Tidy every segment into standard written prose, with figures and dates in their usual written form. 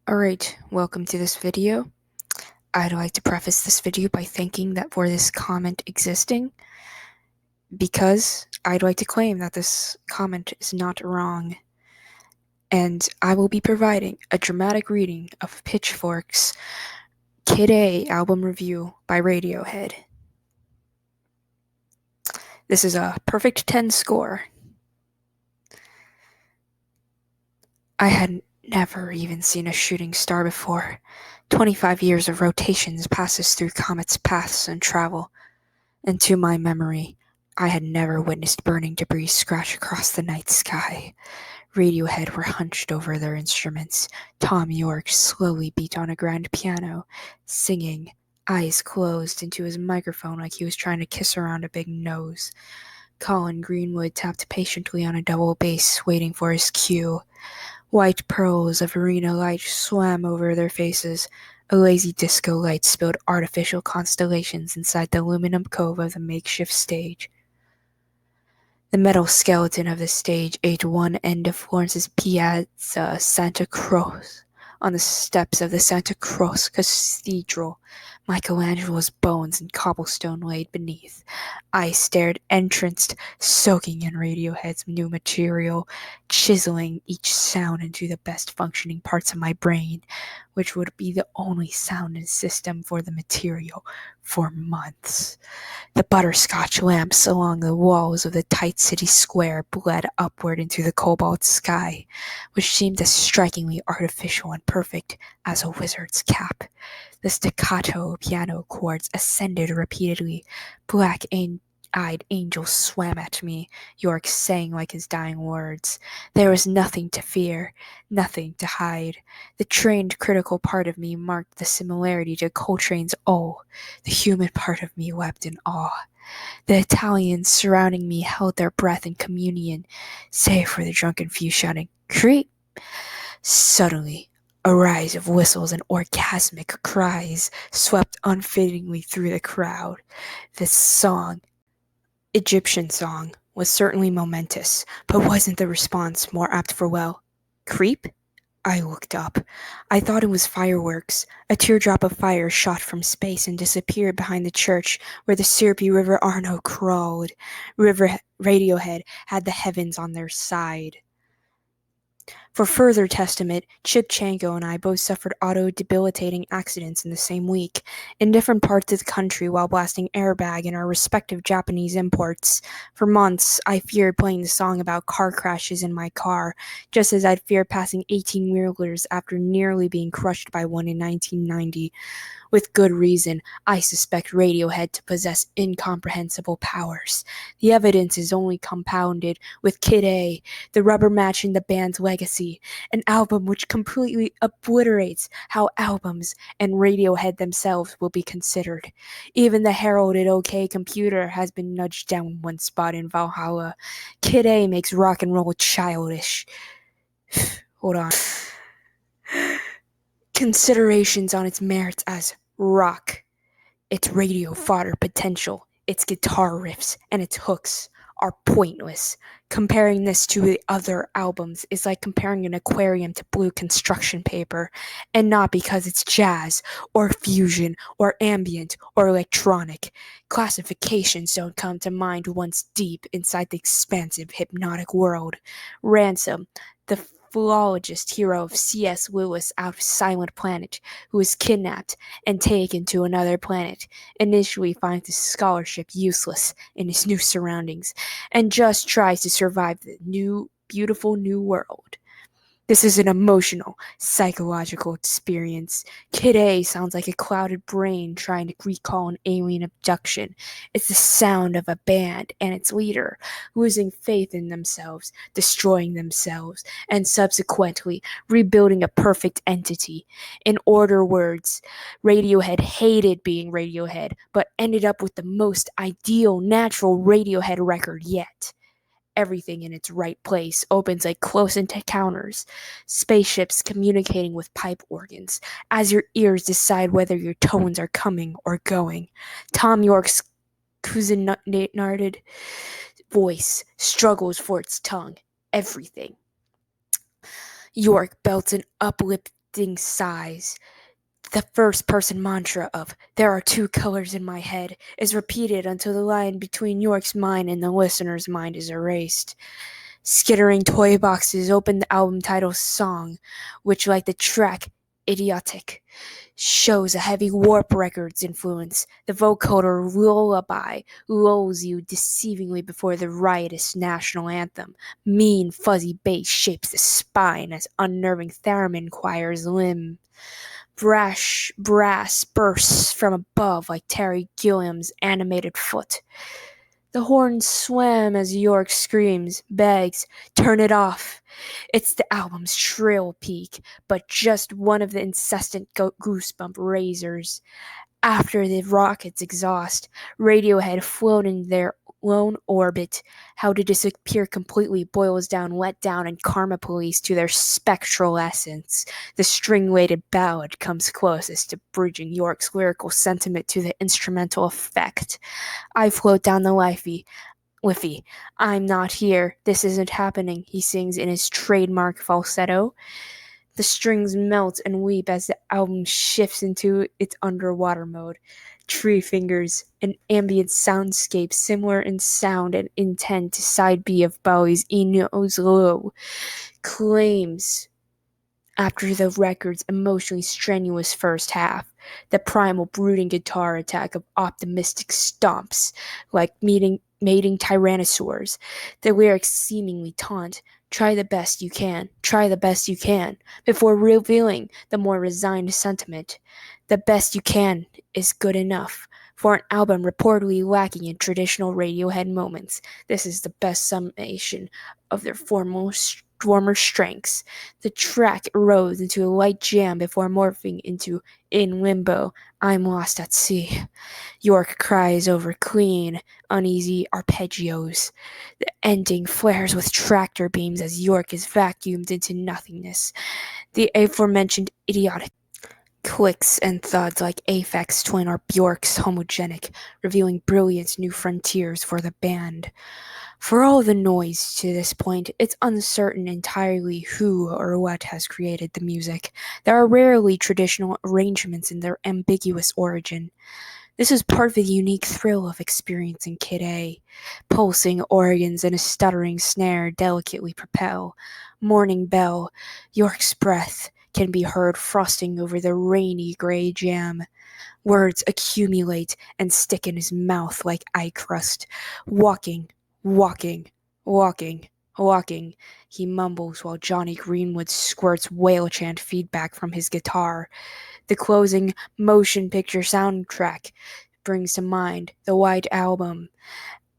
Alright, welcome to this video. I'd like to preface this video by thanking that for this comment existing, because I'd like to claim that this comment is not wrong, and I will be providing a dramatic reading of Pitchfork's Kid A album review by Radiohead. This is a perfect 10 score. I had never even seen a shooting star before. 25 years of rotations passes through comets' paths and travel, and to my memory, I had never witnessed burning debris scratch across the night sky. Radiohead were hunched over their instruments. Tom York slowly beat on a grand piano, singing, eyes closed, into his microphone like he was trying to kiss around a big nose. Colin Greenwood tapped patiently on a double bass, waiting for his cue. White pearls of arena light swam over their faces. A lazy disco light spilled artificial constellations inside the aluminum cove of the makeshift stage. The metal skeleton of the stage ate one end of Florence's Piazza Santa Croce. On the steps of the Santa Croce Cathedral, Michelangelo's bones and cobblestone laid beneath. I stared entranced, soaking in Radiohead's new material, chiseling each sound into the best functioning parts of my brain, which would be the only sound and system for the material for months. The butterscotch lamps along the walls of the tight city square bled upward into the cobalt sky, which seemed as strikingly artificial and perfect as a wizard's cap. The staccato piano chords ascended repeatedly. Black-eyed angels swam at me, York sang like his dying words. There was nothing to fear, nothing to hide. The trained critical part of me marked the similarity to Coltrane's O. The human part of me wept in awe. The Italians surrounding me held their breath in communion, save for the drunken few shouting, "Creep!" Suddenly, a rise of whistles and orgasmic cries swept unfittingly through the crowd. This song, Egyptian song, was certainly momentous, but wasn't the response more apt for well? Creep? I looked up. I thought it was fireworks. A teardrop of fire shot from space and disappeared behind the church where the syrupy River Arno crawled. Radiohead had the heavens on their side. For further testament, Chip Chanko and I both suffered auto-debilitating accidents in the same week, in different parts of the country while blasting airbag in our respective Japanese imports. For months, I feared playing the song about car crashes in my car, just as I'd feared passing 18-wheelers after nearly being crushed by one in 1990. With good reason, I suspect Radiohead to possess incomprehensible powers. The evidence is only compounded with Kid A, the rubber match in the band's legacy, an album which completely obliterates how albums and Radiohead themselves will be considered. Even the heralded OK Computer has been nudged down one spot in Valhalla. Kid A makes rock and roll childish. Hold on. Considerations on its merits as rock, its radio fodder potential, its guitar riffs, and its hooks are pointless. Comparing this to the other albums is like comparing an aquarium to blue construction paper, and not because it's jazz, or fusion, or ambient, or electronic. Classifications don't come to mind once deep inside the expansive hypnotic world. Ransom, the philologist hero of C.S. Lewis' Out of Silent Planet, who is kidnapped and taken to another planet, initially finds his scholarship useless in his new surroundings, and just tries to survive the beautiful new world. This is an emotional, psychological experience. Kid A sounds like a clouded brain trying to recall an alien abduction. It's the sound of a band and its leader losing faith in themselves, destroying themselves, and subsequently rebuilding a perfect entity. In other words, Radiohead hated being Radiohead, but ended up with the most ideal, natural Radiohead record yet. Everything in its right place opens like close encounters, spaceships communicating with pipe organs, as your ears decide whether your tones are coming or going. Tom York's cousinarded voice struggles for its tongue. Everything. York belts an uplifted sighs. The first person mantra of "there are two colors in my head" is repeated until the line between York's mind and the listener's mind is erased. Skittering toy boxes open the album title song, which, like the track Idiotic, shows a heavy Warp Records influence. The vocoder lullaby lulls you deceivingly before the riotous national anthem. Mean, fuzzy bass shapes the spine as unnerving theremin choirs limn. Brass bursts from above like Terry Gilliam's animated foot. The horns swam as York screams, begs, "Turn it off." It's the album's shrill peak, but just one of the incessant goosebump raisers. After the rocket's exhaust, Radiohead float in their lone orbit. How to disappear completely boils down Let Down and Karma Police to their spectral essence. The string-weighted ballad comes closest to bridging York's lyrical sentiment to the instrumental effect. I float down the Liffey. "I'm not here. This isn't happening," he sings in his trademark falsetto. The strings melt and weep as the album shifts into its underwater mode. Tree Fingers, an ambient soundscape similar in sound and intent to side B of Bowie's Enos Low, claims after the record's emotionally strenuous first half. The primal brooding guitar attack of optimistic stomps like mating tyrannosaurs. The lyrics seemingly taunt, "Try the best you can, try the best you can," before revealing the more resigned sentiment. The best you can is good enough. For an album reportedly lacking in traditional Radiohead moments, this is the best summation of their former strengths. The track rose into a light jam before morphing into "In Limbo, I'm Lost at Sea." York cries over clean, uneasy arpeggios. The ending flares with tractor beams as York is vacuumed into nothingness. The aforementioned idiotic clicks and thuds like Aphex Twin or Bjork's Homogenic, revealing brilliant new frontiers for the band. For all the noise to this point, it's uncertain entirely who or what has created the music. There are rarely traditional arrangements in their ambiguous origin. This is part of the unique thrill of experiencing Kid A. Pulsing organs and a stuttering snare delicately propel. Morning Bell, York's breath, can be heard frosting over the rainy gray jam. Words accumulate and stick in his mouth like eye crust. Walking, walking, walking, walking, he mumbles while Johnny Greenwood squirts whale chant feedback from his guitar. The closing motion picture soundtrack brings to mind the White Album,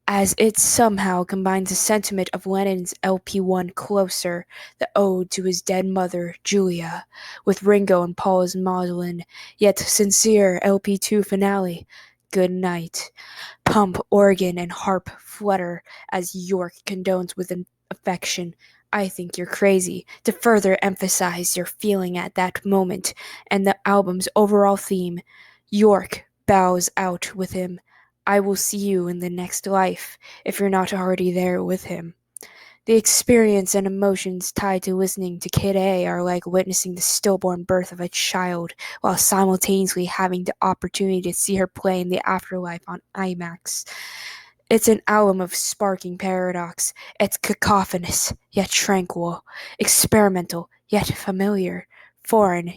as it somehow combines the sentiment of Lennon's LP1 Closer, the ode to his dead mother, Julia, with Ringo and Paul's maudlin, yet sincere LP2 finale, Good Night. Pump, organ, and harp flutter as York condones with affection, "I think you're crazy," to further emphasize your feeling at that moment, and the album's overall theme. York bows out with him, "I will see you in the next life," if you're not already there with him. The experience and emotions tied to listening to Kid A are like witnessing the stillborn birth of a child while simultaneously having the opportunity to see her play in the afterlife on IMAX. It's an album of sparking paradox. It's cacophonous, yet tranquil, experimental, yet familiar, foreign,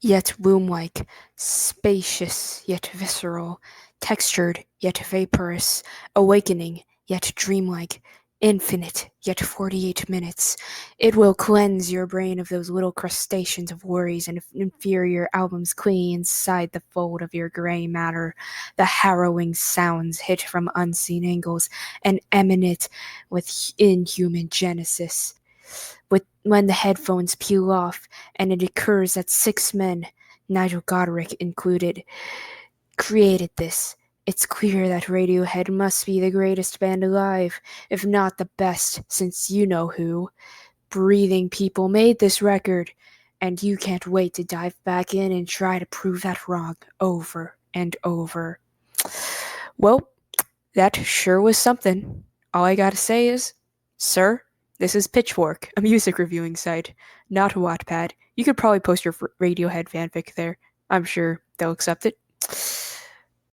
yet womb-like, spacious, yet visceral, textured, yet vaporous, awakening, yet dreamlike, infinite, yet 48 minutes. It will cleanse your brain of those little crustaceans of worries and inferior albums clinging inside the fold of your gray matter. The harrowing sounds hit from unseen angles and emanate with inhuman genesis. When the headphones peel off, and it occurs that 6 men, Nigel Godrich included, created this. It's clear that Radiohead must be the greatest band alive, if not the best, since you know who. Breathing people made this record, and you can't wait to dive back in and try to prove that wrong over and over. Well, that sure was something. All I gotta say is, sir, this is Pitchfork, a music reviewing site, not Wattpad. You could probably post your Radiohead fanfic there. I'm sure they'll accept it.